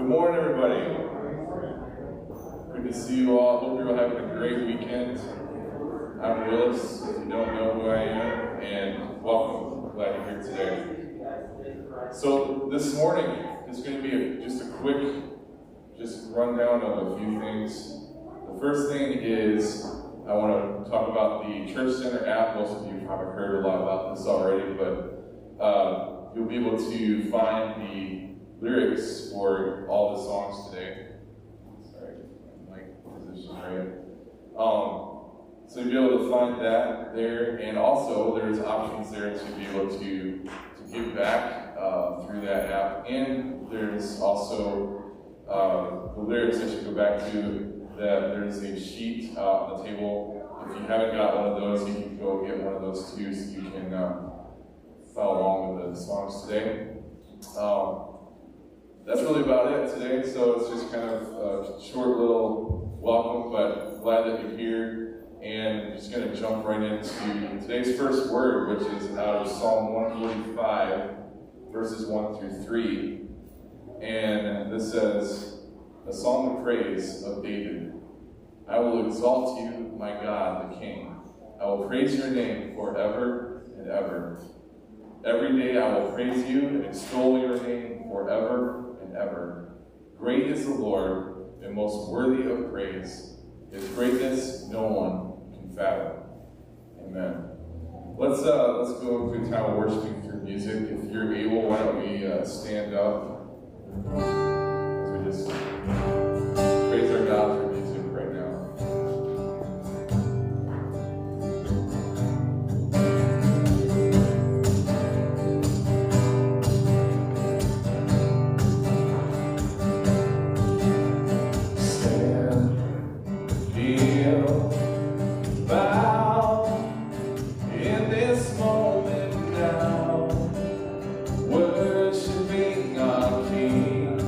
Good morning, everybody. Good to see you all. Hope you're all having a great weekend. I'm Willis, if you don't know who I am, and welcome. Glad you're here today. So this morning is going to be just a quick rundown of a few things. The first thing is I want to talk about the Church Center app. Most of you probably heard a lot about this already, but you'll be able to find the lyrics for all the songs today. Sorry, mic position right. So you'll be able to find that there, and also there's options there to be able to give back through that app. And there's also the lyrics that you go back to. That there's a sheet on the table. If you haven't got one of those, you can go get one of those too, so you can follow along with the songs today. That's really about it today, so it's just kind of a short little welcome, but glad that you're here. And I'm just going to jump right into today's first word, which is out of Psalm 145, verses 1 through 3. And this says, a psalm of praise of David. I will exalt you, my God, the King. I will praise your name forever and ever. Every day I will praise you and extol your name forever and ever. Great is the Lord and most worthy of praise. His greatness no one can fathom. Amen. Let's go through time of worshiping through music. If you're able, why don't we stand up as we just praise our God through music right now. Worshiping our King.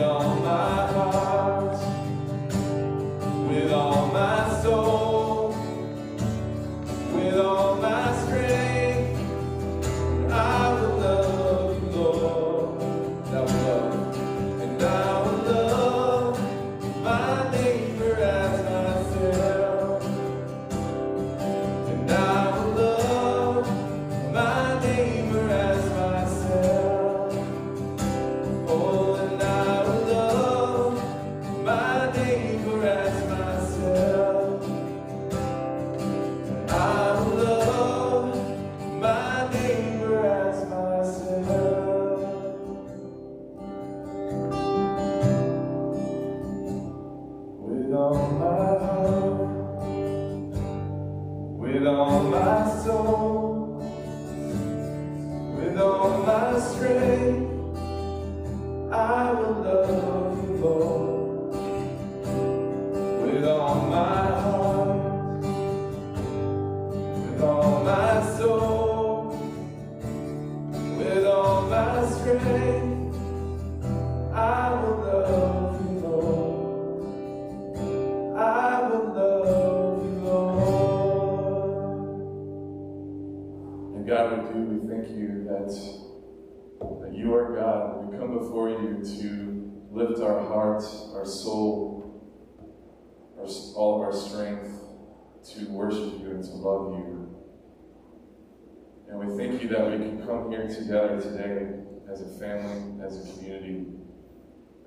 all my heart, with all my soul, with all my strength, I will love you, Lord. I will love, and I will love my neighbor as myself. And I will love my neighbor as myself. Oh, and I will love my neighbor as myself. I will love my neighbor as myself. With all my heart, with all my soul, with all my strength, I will love you, Lord. With all my heart, with all my soul, with all my strength, I will love you, Lord. I will love you, Lord. And God, we thank you that you are God. We come before you to lift our heart, our soul, all of our strength to worship you and to love you. And we thank you that we can come here together today as a family, as a community,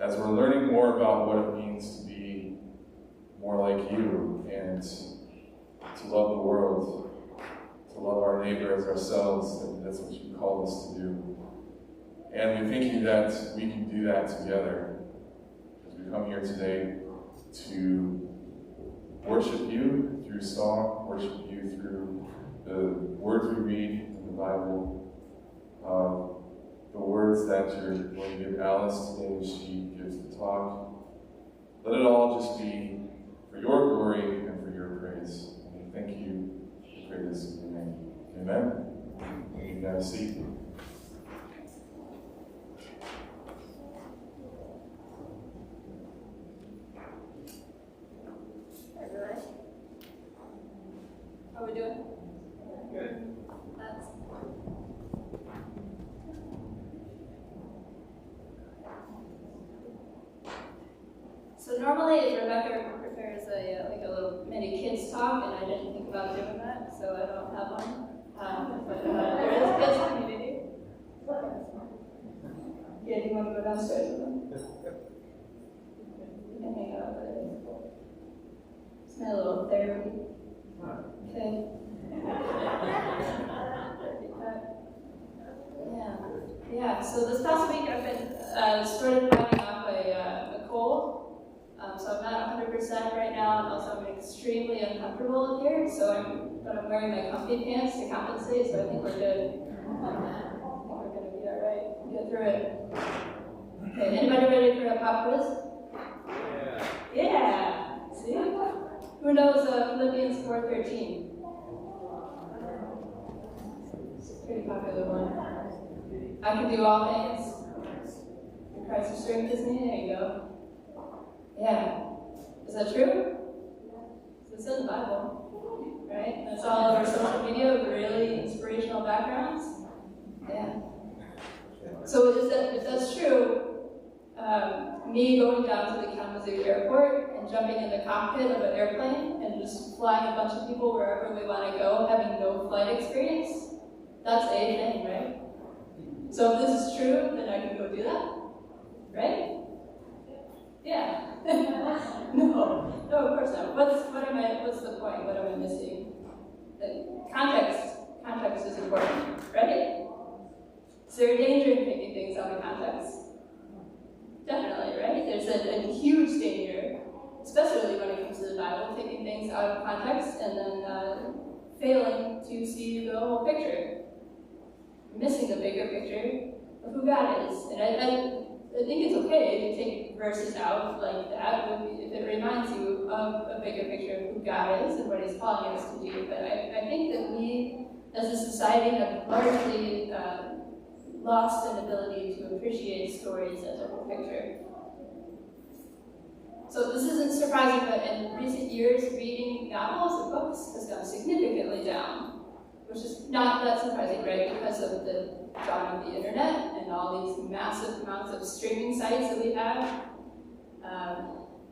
as we're learning more about what it means to be more like you and to love the world, to love our neighbor as ourselves, and that's what you called us to do. And we thank you that we can do that together as we come here today to worship you through song, worship you through the words we read in the Bible, the words that you're going to give Alice today as she gives the talk. Let it all just be for your glory and for your praise. And we thank you. We pray this in your name. Amen. You can have a seat. How are we doing? Good. So normally Rebecca prepares a little mini kids talk, and I didn't think about doing that, so I don't have one. But there is a kids community. Yeah, do you want to go downstairs with them? You can hang out there. It's my little therapy. Okay. Yeah. So this past week I've been started fighting off a cold. So I'm not 100% right now, and also I'm extremely uncomfortable in here. But I'm wearing my comfy pants to compensate. So I think we're good. I think we're gonna be all right. Get through it. Okay. Anybody ready for a pop quiz? Yeah. See? Who knows Philippians 4:13? It's a pretty popular one. I can do all things through Christ who strengthens me. There you go. Yeah. Is that true? It's in the Bible, right? That's all over social media with really inspirational backgrounds. Yeah. So if that's true, me going down to the Kalamazoo airport and jumping in the cockpit of an airplane and just flying a bunch of people wherever we want to go, having no flight experience, that's a thing, right? So if this is true, then I can go do that, right? Yeah. No, of course not. What's the point? What am I missing? The context is important, right? Is there a danger in taking things out of context? Definitely, right? There's a huge danger, especially when it comes to the Bible, taking things out of context and then failing to see the whole picture, missing the bigger picture of who God is. And I think it's okay to take verses out like that if it reminds you of a bigger picture of who God is and what He's calling us to do. But I think that we, as a society, have largely lost an ability to appreciate stories as a whole picture. surprising, but in recent years, reading novels and books has gone significantly down, which is not that surprising, right? Because of the dawn of the internet and all these massive amounts of streaming sites that we have.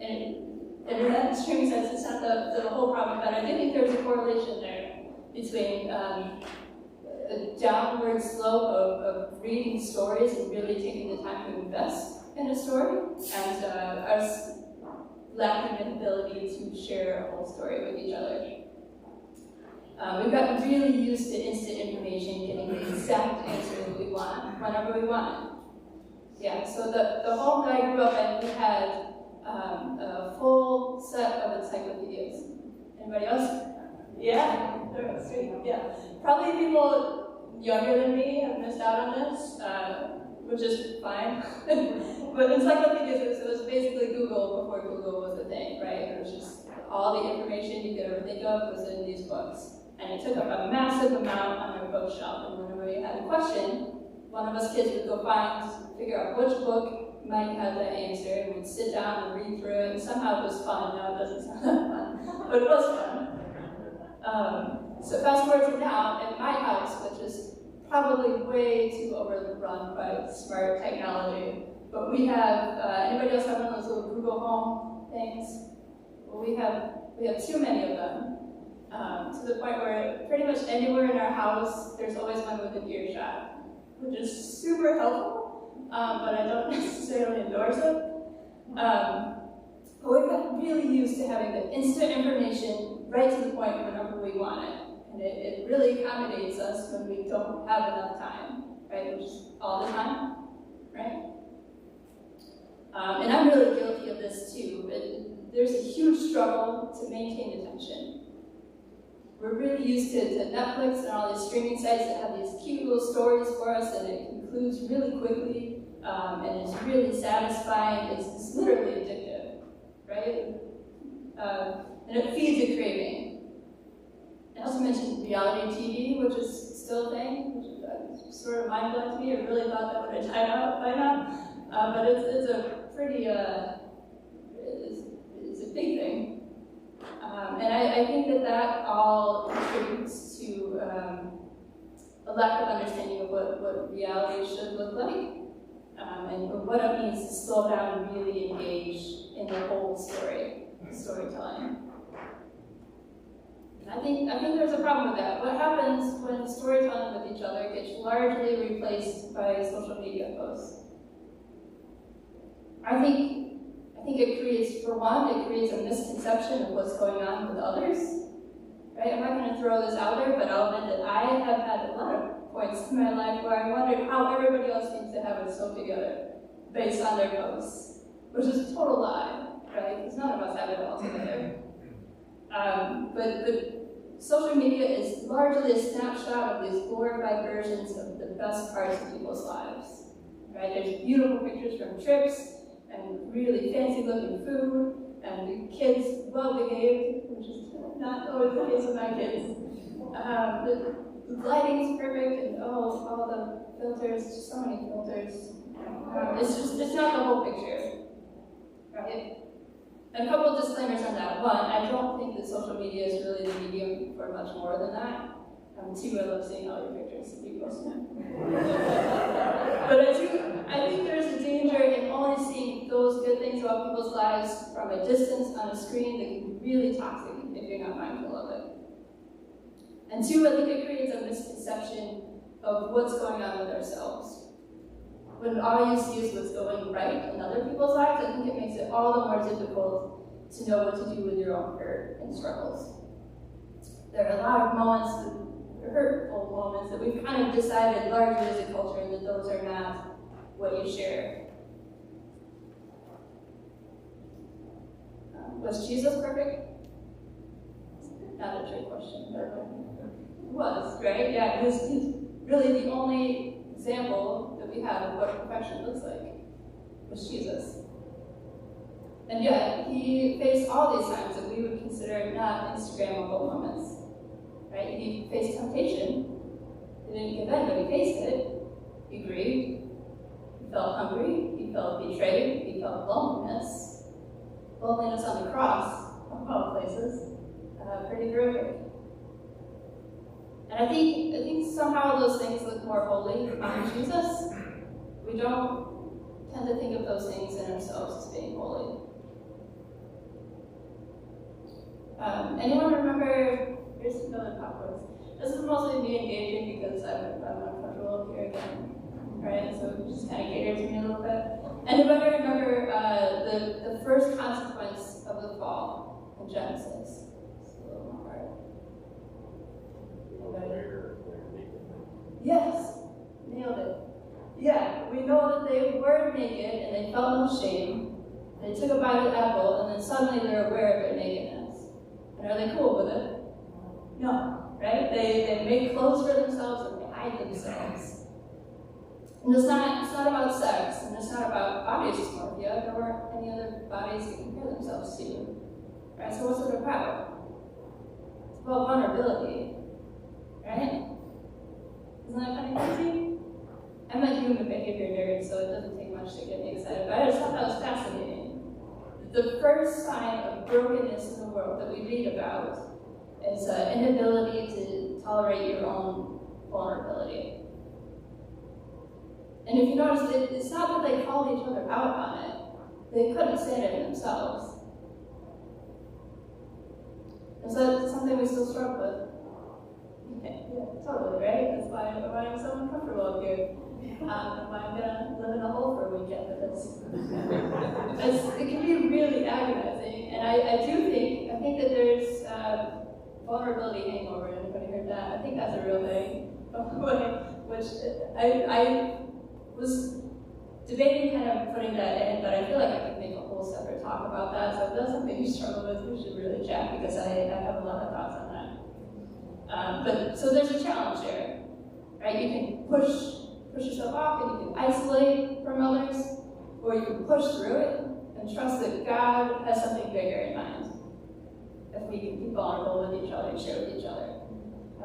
And internet streaming sites is not the whole problem, but I do think there's a correlation there between a downward slope of reading stories and really taking the time to invest in a story, and us lacking an ability to share a whole story with each other. We've gotten really used to instant information, getting the exact answer that we want, whenever we want it. Yeah, so the home that I grew up in, we had a full set of encyclopedias. Anybody else? Yeah? Yeah. Probably people younger than me have missed out on this, which is fine. But encyclopedias, it was basically Google before Google was a thing, right? It was just all the information you could ever think of was in these books. And it took up a massive amount on our bookshelf. And whenever you had a question, one of us kids would go figure out which book might have that answer, and we'd sit down and read through it, and somehow it was fun. Now it doesn't sound that fun, but it was fun. So fast forward to now, at my house, which is probably way too overrun by smart technology, but we have, anybody else have one of those little Google Home things? Well, we have too many of them, to the point where pretty much anywhere in our house, there's always one with an earshot, which is super helpful, but I don't necessarily endorse it. But we've gotten really used to having the instant information right to the point whenever we want it. And it really accommodates us when we don't have enough time, right? Which is all the time, right? And I'm really guilty of this too, but there's a huge struggle to maintain attention. We're really used to Netflix and all these streaming sites that have these cute little stories for us, and it concludes really quickly, and it's really satisfying. It's literally addictive, right? And it feeds a craving. I also mentioned reality TV, which is still a thing, which is sort of mind-blowing to me. I really thought that would have died out by now, but it's a pretty, it's a big thing. And I think that all contributes to a lack of understanding of what reality should look like, and what it means to slow down and really engage in the whole storytelling. I think there's a problem with that. What happens when storytelling with each other gets largely replaced by social media posts? I think it creates, for one, it creates a misconception of what's going on with others. Right? I'm not going to throw this out there, but I'll admit that I have had a lot of points in my life where I wondered how everybody else seems to have it so together based on their posts, which is a total lie, right? Because none of us have it all together. But social media is largely a snapshot of these glorified versions of the best parts of people's lives. Right? There's beautiful pictures from trips, and really fancy-looking food, and the kids well-behaved, which is not always the case with my kids. The lighting's perfect, and all the filters, just so many filters. It's not the whole picture, right? And a couple of disclaimers on that. One, I don't think that social media is really the medium for much more than that. Two, I love seeing all your pictures that you post now. But I think there's a danger in only seeing those good things about people's lives from a distance on a screen that can be really toxic if you're not mindful of it. And two, I think it creates a misconception of what's going on with ourselves. When all you see is what's going right in other people's lives, I think it makes it all the more difficult to know what to do with your own hurt and struggles. There are a lot of moments, hurtful moments, that we've kind of decided largely as a culture that those are not what you share. Was Jesus perfect? Not a trick question, but he was, right? Yeah, he's really the only example that we have of what perfection looks like was Jesus. And yet, he faced all these times that we would consider not Instagrammable moments. Right? He faced temptation. He didn't give in, but he faced it. He grieved. He felt hungry. He felt betrayed. He felt loneliness. loneliness on the cross, of all places, pretty horrific. And I think somehow those things look more holy on Jesus. We don't tend to think of those things in ourselves as being holy. Anyone remember? Here's another pop quiz. This is mostly me engaging because I'm uncomfortable up here again, right? So it just kind of catered to me a little bit. Anybody remember the first consequence of the fall in Genesis? It's a little more hard. Yes, nailed it. Yeah, we know that they were naked and they felt no shame. They took a bite of the apple and then suddenly they're aware of their nakedness. And are they cool with it? No, right? They make clothes for themselves and they hide themselves. And it's not about sex, and it's not about body dysmorphia, nor any other bodies to compare themselves to. Right? So what's it about? It's about vulnerability. Right? Isn't that kind of crazy? I'm a human behavior nerd, so it doesn't take much to get me excited, but I just thought that was fascinating. The first sign of brokenness in the world that we read about is an inability to tolerate your own vulnerability. And if you notice, it's not that they called each other out on it. They couldn't stand it themselves. And so it's something we still struggle with. Yeah, totally, right? That's why I'm so uncomfortable up here. Why I'm gonna live in a hole for a weekend with this. It can be really agonizing, and I think that there's vulnerability hangover. Anybody heard that? I think that's a real thing. Which I was debating kind of putting that in, but I feel like I could make a whole separate talk about that. So if that's something you struggle with, we should really chat because I have a lot of thoughts on that. But so there's a challenge there, right? You can push yourself off and you can isolate from others, or you can push through it and trust that God has something bigger in mind. If we can be vulnerable with each other and share with each other,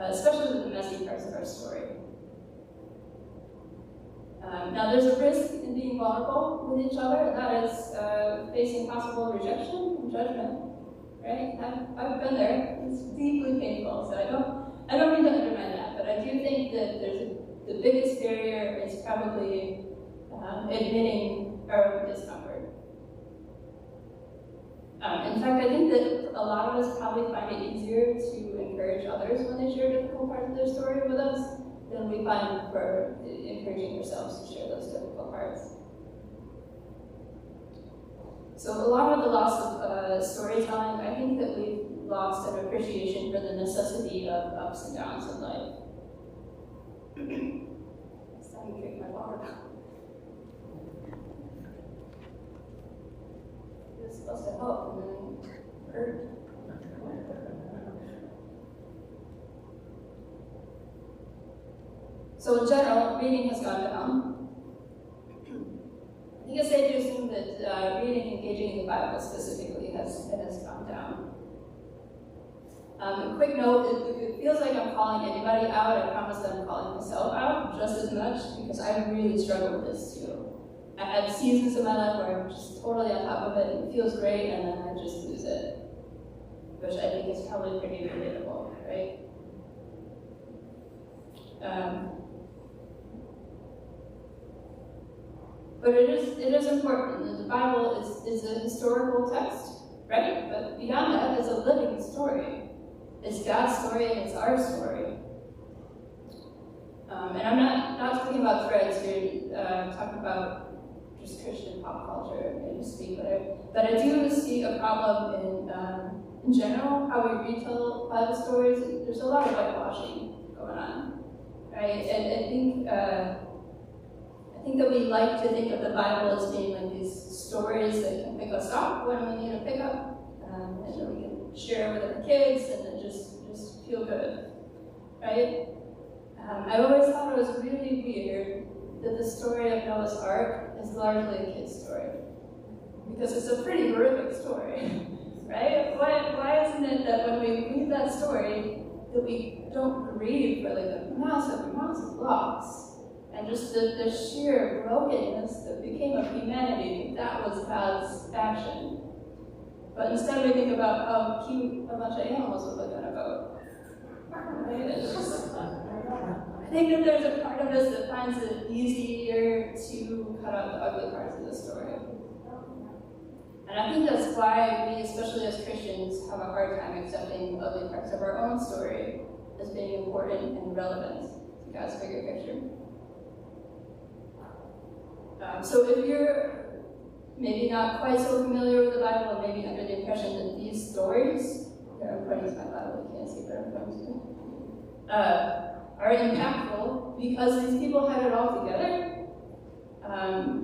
especially with the messy parts of our story. Now there's a risk in being vulnerable with each other, and that is facing possible rejection and judgment, right? I've been there. It's deeply painful, so I don't mean to undermine that, but I do think that the biggest barrier is probably admitting our own discomfort. In fact, I think that a lot of us probably find it easier to encourage others when they share difficult parts of their story with us than we find for encouraging ourselves to share those difficult parts. So a lot of the loss of storytelling, I think that we've lost an appreciation for the necessity of ups and downs in life. It's time to drink my water. It was supposed to help and then hurt. So in general, reading has gone down. I think it's safe to assume that reading and engaging in the Bible specifically has gone down. A quick note, if it feels like I'm calling anybody out, I promise that I'm calling myself out just as much because I really struggle with this too. I have seasons in my life where I'm just totally on top of it and it feels great and then I just lose it, which I think is probably pretty relatable, right? But it is important. The Bible is a historical text, right? But beyond that, it's a living story. It's God's story and it's our story. And I'm not talking about threads here. I'm talking about just Christian pop culture and speak whatever. But I do see a problem in general how we retell Bible stories. There's a lot of whitewashing going on, right? And I think that we like to think of the Bible as being like these stories that can pick us up when we need a pickup, and that we can share with our kids and then just feel good, right? I've always thought it was really weird that the story of Noah's Ark is largely a kid's story, because it's a pretty horrific story, right? Why isn't it that when we read that story that we don't grieve for like a massive loss? And just the sheer brokenness that became of humanity, that was God's action. But instead we think about how cute a bunch of animals would look on a boat. Right? It's just, I think that there's a part of us that finds it easier to cut out the ugly parts of the story. And I think that's why we, especially as Christians, have a hard time accepting the ugly parts of our own story as being important and relevant to God's bigger picture. So if you're maybe not quite so familiar with the Bible, and maybe under the impression that these stories, here I'm pointing to my Bible, you can't see what I'm pointing to, are impactful because these people had it all together,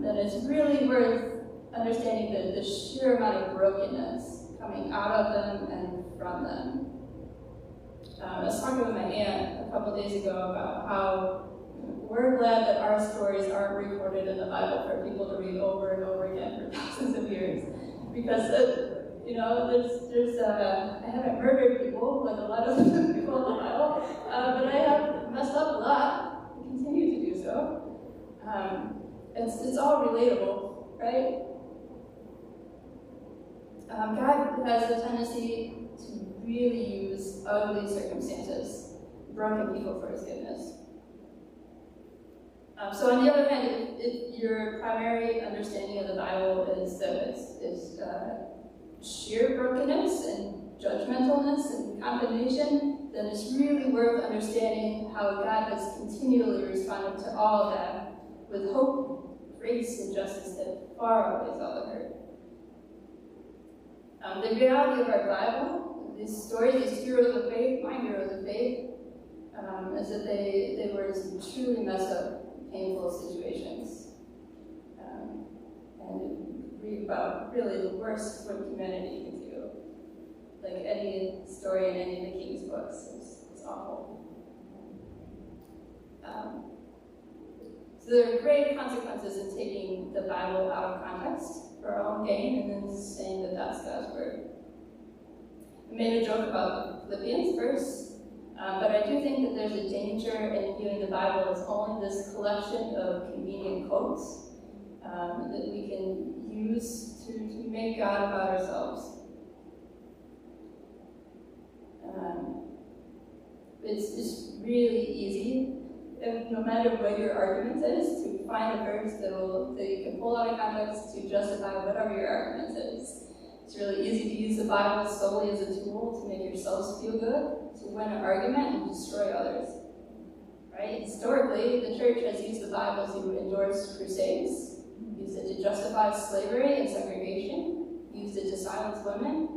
then it's really worth understanding the sheer amount of brokenness coming out of them and from them. I was talking with my aunt a couple days ago about how we're glad that our stories aren't recorded in the Bible for people to read over and over again for thousands of years. Because, I haven't murdered people like a lot of people in the Bible, but I have messed up a lot and continue to do so. It's all relatable, right? God has a tendency to really use ugly circumstances, broken people for his goodness. So on the other hand, if your primary understanding of the Bible is that it's sheer brokenness and judgmentalness and condemnation, then it's really worth understanding how God has continually responded to all of that with hope, grace, and justice that far outweighs all the hurt. The reality of our Bible, these stories, these heroes of faith, my heroes of faith, is that they were in some truly messed up, painful situations. And read about really the worst what humanity can do. Like any story in any of the King's books, it's awful. So there are great consequences in taking the Bible out of context for our own gain and then saying that that's God's word. I made a joke about the Philippians verse, but I do think that there's a danger in viewing the Bible as only this collection of convenient quotes that we can use to make God about ourselves. It's really easy, no matter what your argument is, to find a verse that you can pull out of context to justify whatever your argument is. It's really easy to use the Bible solely as a tool to make yourselves feel good, to win an argument and destroy others. Right? Historically, the church has used the Bible to endorse crusades, used it to justify slavery and segregation, used it to silence women,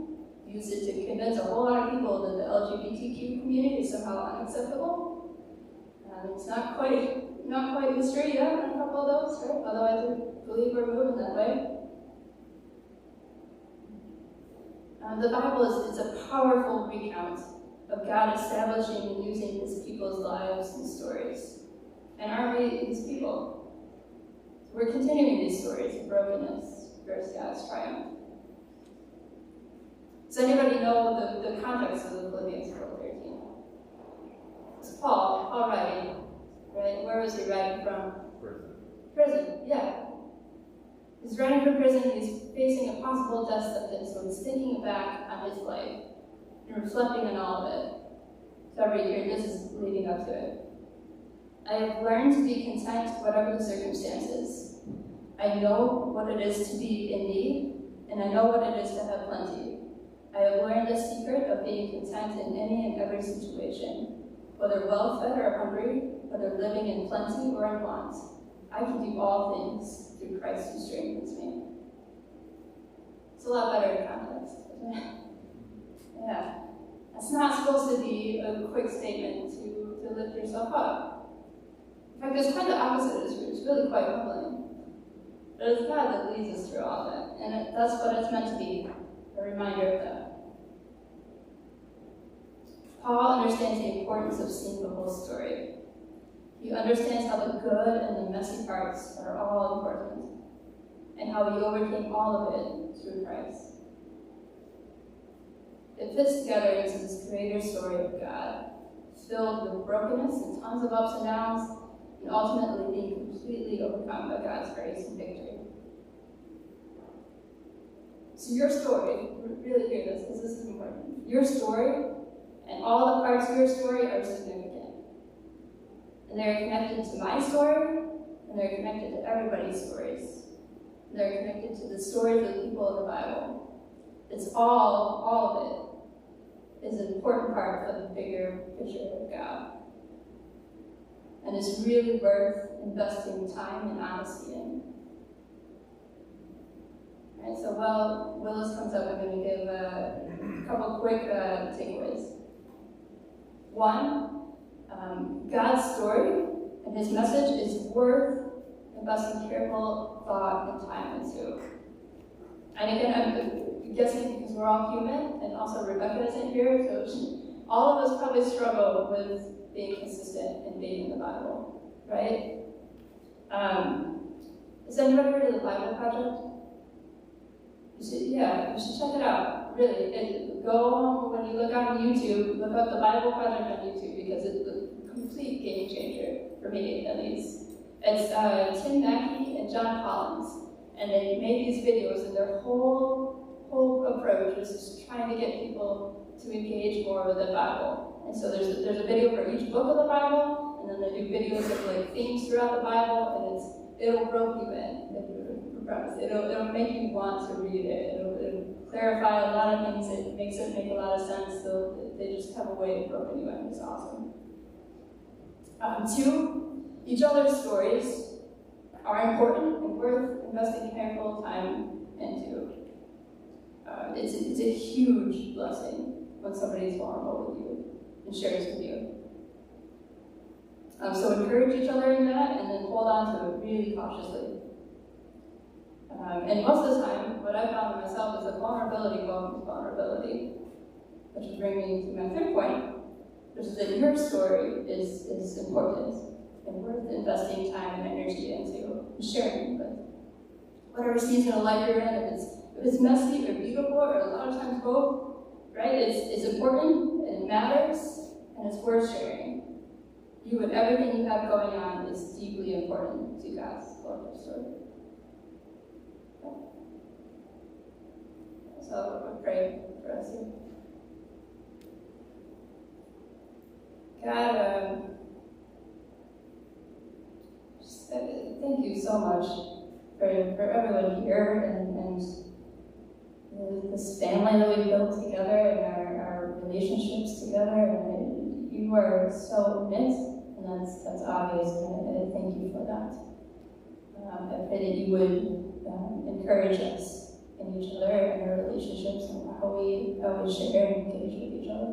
used it to convince a whole lot of people that the LGBTQ community is somehow unacceptable. It's not quite history yet on a couple of those, right? Although I do believe we're moving that way. The Bible is a powerful recount of God establishing and using his people's lives and stories. And aren't we his people? So we're continuing these stories of brokenness versus God's triumph. Does anybody know the context of the Philippians 4:13? It's Paul writing, right? Where was he writing from? Prison, yeah. He's writing from prison, he's facing a possible death sentence, so he's thinking back on his life and reflecting on all of it. So every year, this is leading up to it. I have learned to be content whatever the circumstances. I know what it is to be in need, and I know what it is to have plenty. I have learned the secret of being content in any and every situation, whether well-fed or hungry, whether living in plenty or in want. I can do all things through Christ who strengthens me. It's a lot better in context, isn't it? Yeah. That's not supposed to be a quick statement to lift yourself up. In fact, it's quite the opposite. It's really quite humbling. But it's God that leads us through all that, and that's what it's meant to be, a reminder of that. Paul understands the importance of seeing the whole story. He understands how the good and the messy parts are all important, and how he overcame all of it through Christ. It fits together into this greater story of God, filled with brokenness and tons of ups and downs, and ultimately being completely overcome by God's grace and victory. So your story, really hear this because this is important. Your story and all the parts of your story are significant. And they're connected to my story, and they're connected to everybody's stories. And they're connected to the stories of the people in the Bible. It's all of it is an important part of the bigger picture of God. And it's really worth investing time and honesty in. Alright, so while Willis comes up, I'm going to give a couple quick takeaways. One, God's story and his message is worth investing careful thought and time into. And again, I'm guessing because we're all human, and also Rebecca isn't here, so all of us probably struggle with being consistent and being in the Bible, right? Has anybody heard of the Bible Project? You should check it out. Really, go home when you look on YouTube, look up the Bible Project on YouTube because it's a complete game changer for me, at least. It's Tim Mackey and John Collins, and they made these videos, and their whole approach is just trying to get people to engage more with the Bible. And so there's a video for each book of the Bible, and then they do videos of like themes throughout the Bible, and it'll rope you in. I promise. It'll make you want to read it. It'll clarify a lot of things. It makes it make a lot of sense. So they just have a way of roping you in. It's awesome. Two, each other's stories are important and worth investing careful time into. It's a huge blessing when somebody's vulnerable with you and shares with you. So encourage each other in that, and then hold on to it really cautiously. And most of the time, what I've found in myself is that vulnerability welcomes vulnerability, which will bring me to my third point, which is that your story is important and worth investing time and energy into and sharing with. Whatever season of life you're in, if it's messy or beautiful, or a lot of times both, right? It's important, and it matters, and it's worth sharing. You and everything you have going on is deeply important to God's love story. So I'll pray for us here. God, thank you so much for everyone here and this family that we built together and our relationships together. And you are so knit, and that's obvious. And I thank you for that. I pray that you would encourage us in each other and our relationships and how we share and engage with each other.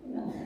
Amen.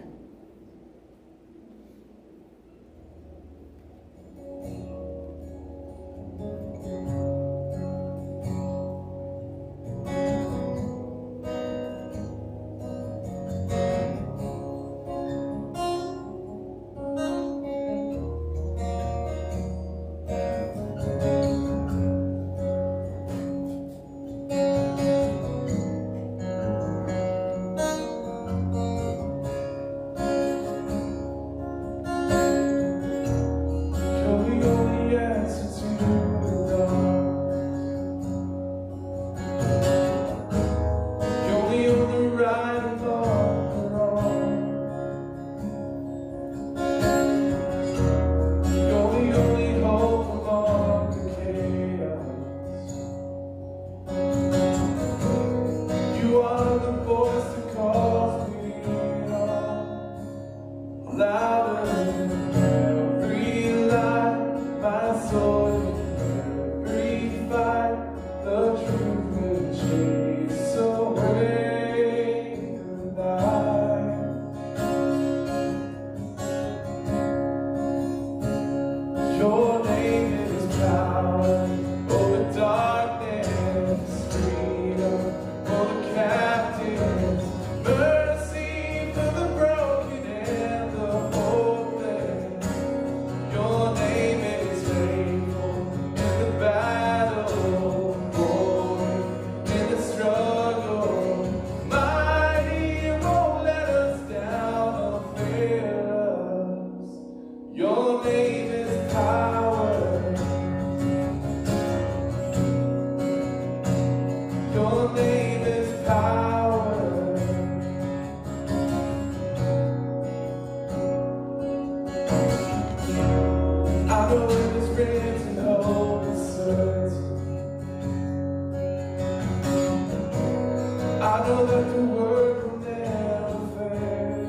know that the word will never fail.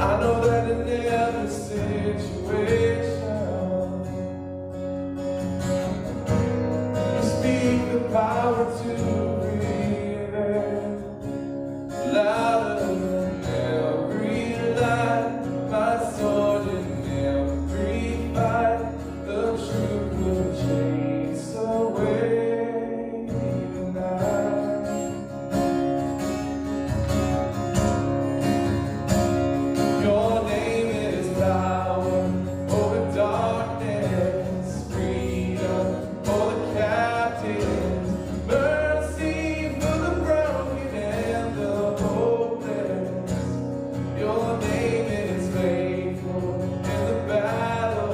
I know that in every situation you speak the power to prevail. Louder than every lie, my sword in every fight, the truth will chase away tonight. Your name is power over darkness, freedom for the captives, mercy for the broken and the hopeless. Your name is faithful in the battle,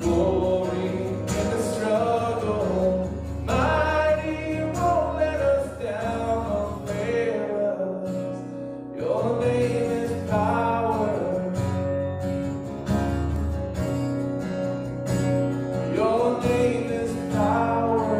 glory in the struggle. Mighty, won't let us down or fail us. Your name is power. Your name is power.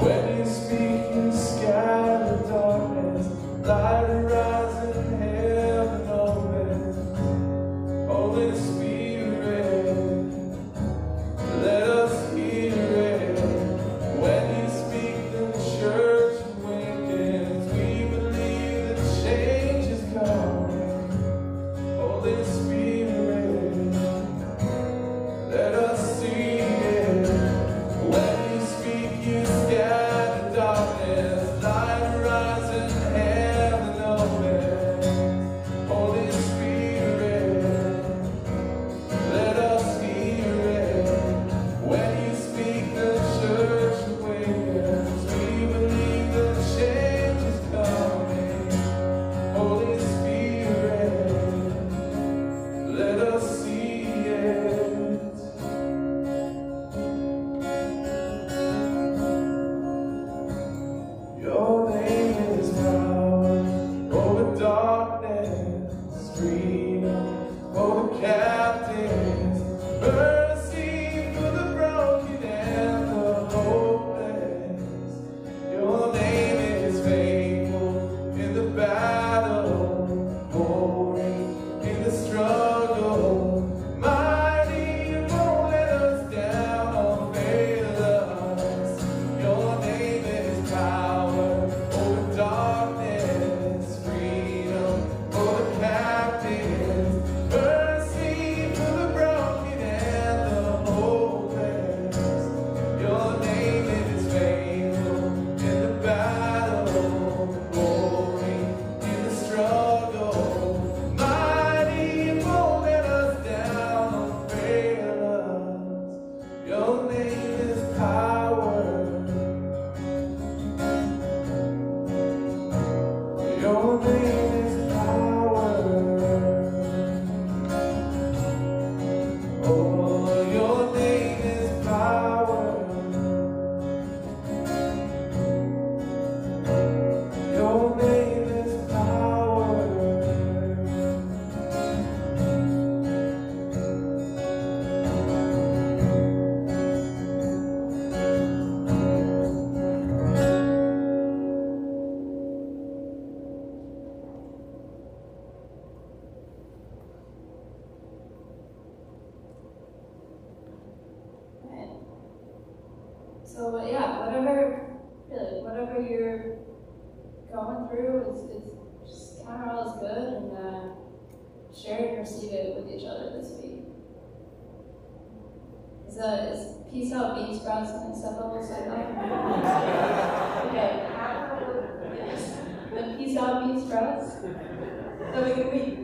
When you speak, you scatter darkness, light arises in heaven open. Holy Spirit, let us hear it. When you speak, the church awakens. We believe that change is coming. Holy Spirit, let us see it. When you speak, you scatter darkness, light arises in heaven open. Holy Spirit, let us hear it. When you speak, the church awakens. We believe that change is coming. Holy Spirit, let us see it. Your name is power over darkness, freedom for the captives, mercy for the broken and the hopeless. Your name is faithful in the battle, glory in the struggle. Mighty, won't let us down or fail us. Your name is power over darkness, freedom for the captives, mercy for the broken and the hopeless. Your name is faithful in the battle, glory in the struggle. Mighty, won't let us down or fail us. Your name is power. Your name is power. Oh, your name is power. Your name is power. Right. So yeah, whatever you're going through is just count it all as good and share and receive it with each other this week. Is peace out bean sprouts unacceptable? So okay. The peace out bean sprouts. So we